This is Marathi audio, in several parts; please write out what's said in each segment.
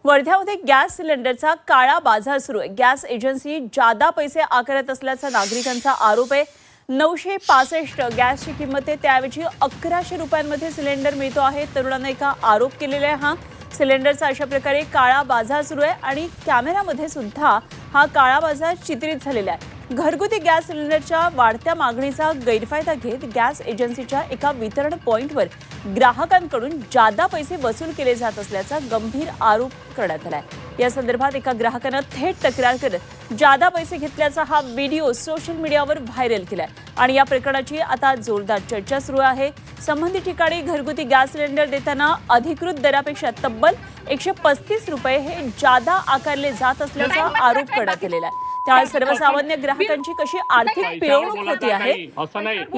वर्ध्यामध्ये गॅस सिलेंडरचा काळा बाजार सुरू आहे। गॅस एजन्सी जादा पैसे आकारत असल्याचा नागरिकांचा आरोप आहे। 965 गॅसची किंमत आहे, त्याऐवजी 1100 रुपयांमध्ये सिलेंडर मिळतो आहे। तरुणाने एका आरोप केलेला आहे। हा सिलेंडरचा अशा प्रकारे काळा बाजार सुरू आहे आणि कॅमेरामध्ये सुद्धा हा काळा बाजार चित्रित झालेला आहे। घरगुती गॅस सिलेंडरच्या वाढत्या मागणीचा गैरफायदा घेत गॅस एजन्सीच्या एका वितरण पॉइंटवर ग्राहकांकडून जादा पैसे वसूल केले जात असल्याचा गंभीर आरोप करण्यात आला आहे। या संदर्भात एका ग्राहकाने थेट तक्रार करत जादा पैसे घेतल्याचा हा व्हिडिओ सोशल मीडियावर व्हायरल केलाय आणि या प्रकरणाची आता जोरदार चर्चा सुरू आहे। संबंधित ठिकाणी घरगुती गॅस सिलेंडर देताना अधिकृत दरापेक्षा तब्बल 135 रुपये हे जादा आकारले जात असल्याचा आरोप करण्यात आलेला आहे। त्यामुळे सर्वसामान्य ग्राहकांची कशी आर्थिक पिळवणूक होती आहे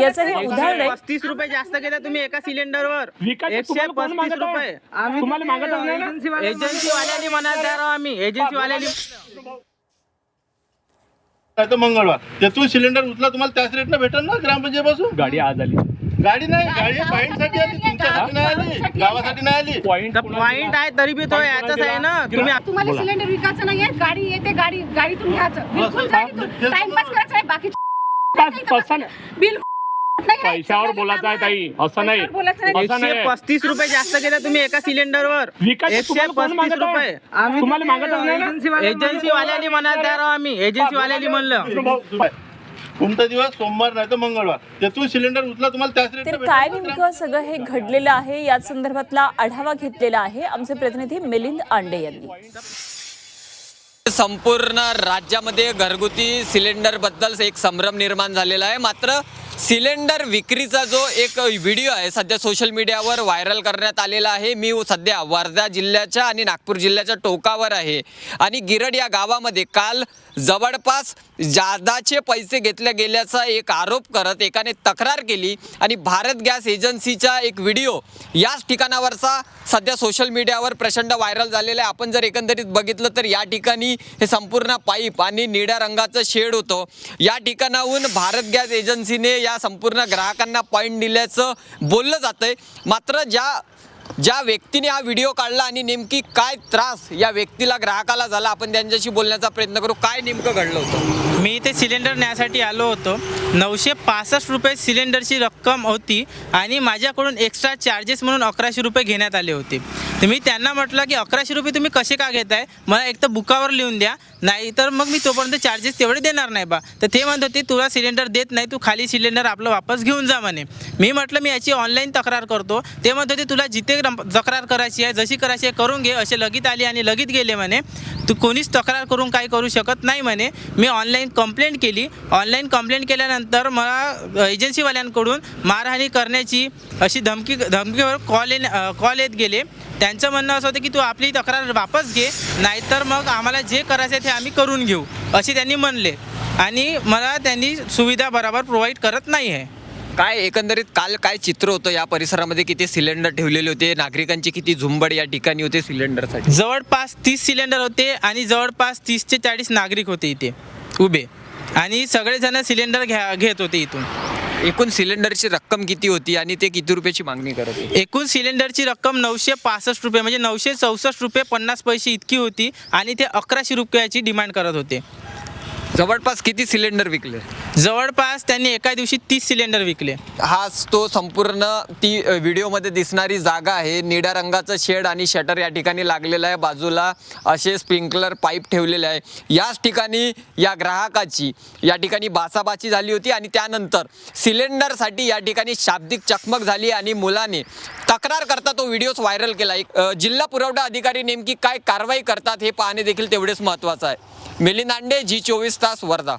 याचं हे उदाहरण आहे। 35 रुपये जास्त घेता तुम्ही एका सिलेंडरवर 135 रुपये तुम्हाला मागतच नाही ना। एजन्सी वाल्यानी म्हणा द्या राव, आम्ही एजन्सी वाल्यानी तर मंगळवार त्यातून सिलेंडर उचला तुम्हाला त्याच रेटनं भेटेल ना ग्रामपंचायतीपासून। गाडी आज आली, गाडी नाही, गाडी पॉइंटसाठी आली, तुमच्यासाठी नाही आली, गावासाठी नाही आली। पॉइंट आहे तरी बी तो याचाच आहे ना। तुम्हाला सिलेंडर विकायचं नाहीये, गाडी येते, गाडीतून घ्यायचं, बिलकुल गाडीतून टाइमपास करायचा आहे, बाकी बिल पैशावर बोलायचं आहे ताई, असं नाही। 135 रुपये जास्त घेता तुम्ही एका सिलेंडरवर 135 रुपये तुम्हाला मागतच नाही ना। एजन्सी वाल्यानी म्हणा द्या राव, आम्ही एजन्सी वाल्यानी म्हणलं कोणता दिवस सोमवार नाही तर मंगळवार त्यातून सिलेंडर उचला तुम्हाला त्याच तर रेटनं काय भेटेल ना। नेमकं सगळं हे घडलेलं आहे या संदर्भातला आढावा घेतलेला आहे आमचे प्रतिनिधी मिलिंद आंडे यांनी। संपूर्ण राज्यामध्ये घरगुती सिलेंडर बद्दल एक संभ्रम निर्माण झालेला आहे। मात्र सिलेंडर विक्रीचा जो एक व्हिडिओ आहे सध्या सोशल मीडियावर व्हायरल करण्यात आलेला आहे। मी सध्या वर्धा जिल्ह्याच्या आणि नागपूर जिल्ह्याच्या टोकावर आहे आणि गिरड या गावामध्ये काल जवळपास जादाचे पैसे घेतले गेल्याचा एक आरोप करत एकाने तक्रार केली आणि भारत गॅस एजन्सीचा एक व्हिडिओ याच ठिकाणावरचा सध्या सोशल मीडियावर प्रचंड व्हायरल झालेला आहे। आपण जर एकंदरीत बघितलं तर या ठिकाणी हे संपूर्ण पाईप आणि निळ्या रंगाचं शेड होतं। या ठिकाणाहून भारत गॅस एजन्सीने या संपूर्ण ग्राहकांना पॉईंट दिल्याचं बोललं जातंय। मात्र ज्या व्यक्तीने हा व्हिडिओ काढला आणि नेमकी काय त्रास या व्यक्तीला ग्राहकाला झाला आपण त्यांच्याशी बोलण्याचा प्रयत्न करू। काय नेमकं घडलं होतं? मी इथे सिलेंडर न्यायसाठी आलो होतो। 965 रुपये सिलेंडरची रक्कम होती आणि माझ्याकडून एक्स्ट्रा चार्जेस म्हणून 1100 रुपये घेण्यात आले होते। तर मी त्यांना म्हटलं की 1100 रुपये तुम्ही कसे का घेताय, मला एक तर बुकावर लिहून द्या, नाही तर मग मी तोपर्यंत चार्जेस तेवढे देणार नाही बा। तर ते म्हणत होते तुला सिलेंडर देत नाही, तू खाली सिलेंडर आपलं वापस घेऊन जा म्हणे। मी म्हटलं मी याची ऑनलाईन तक्रार करतो। ते म्हणत होते तुला जिथे तक्रार करायची आहे जशी करायची आहे करून घे, असे लगीत आले आणि लगीत गेले म्हणे। तू कोणीच तक्रार करून काही करू शकत नाही म्हणे। मी ऑनलाईन कंप्लेंट केली। ऑनलाईन कंप्लेंट केल्यानंतर मला एजन्सीवाल्यांकडून मारहाणी करण्याची अशी धमकीवर कॉल येत गेले। त्यांचं म्हणणं असं होतं की तू आपली तक्रार वापस घे, नाहीतर मग आम्हाला जे करायचं आहे ते आम्ही करून घेऊ असे त्यांनी म्हणले आणि मला त्यांनी सुविधा बरोबर प्रोव्हाइड करत नाही आहे। काय एकंदरीत काल काय चित्र होतं या परिसरामध्ये? किती सिलेंडर ठेवलेले होते, नागरिकांची किती झुंबड या ठिकाणी होते सिलेंडरसाठी? जवळपास 30 सिलेंडर होते आणि जवळपास 30 ते 40 नागरिक होते इथे उभे आणि सगळेजण सिलेंडर घेत होते इथून। एकूण सिलेंडरची रक्कम किती होती आणि ते किती रुपयाची मागणी करत होते? एकूण सिलेंडरची रक्कम 965 रुपये म्हणजे 964 रुपये 50 पैसे इतकी होती आणि ते 1100 रुपयाची डिमांड करत होते। जवळपास किती सिलेंडर विकले? जवळपास त्यांनी एका दिवशी 30 सिलेंडर विकले। हाच तो संपूर्ण ती व्हिडिओमध्ये दिसणारी जागा आहे। निळ्या रंगाचं शेड आणि शटर या ठिकाणी लागलेलं आहे। बाजूला असे स्प्रिंकलर पाईप ठेवलेले आहे। याच ठिकाणी या ग्राहकाची या ठिकाणी बाचाबाची झाली होती आणि त्यानंतर सिलेंडरसाठी या ठिकाणी शाब्दिक चकमक झाली आणि मुलाने तक्रार करता तो व्हिडिओ व्हायरल केला। जिल्हा पुरवठा अधिकारी नेमकी काय कारवाई करतात हे पाहणे देखील तेवढेच महत्त्वाचं आहे। मिलिंद आंडे, G24 तास, वर्धा।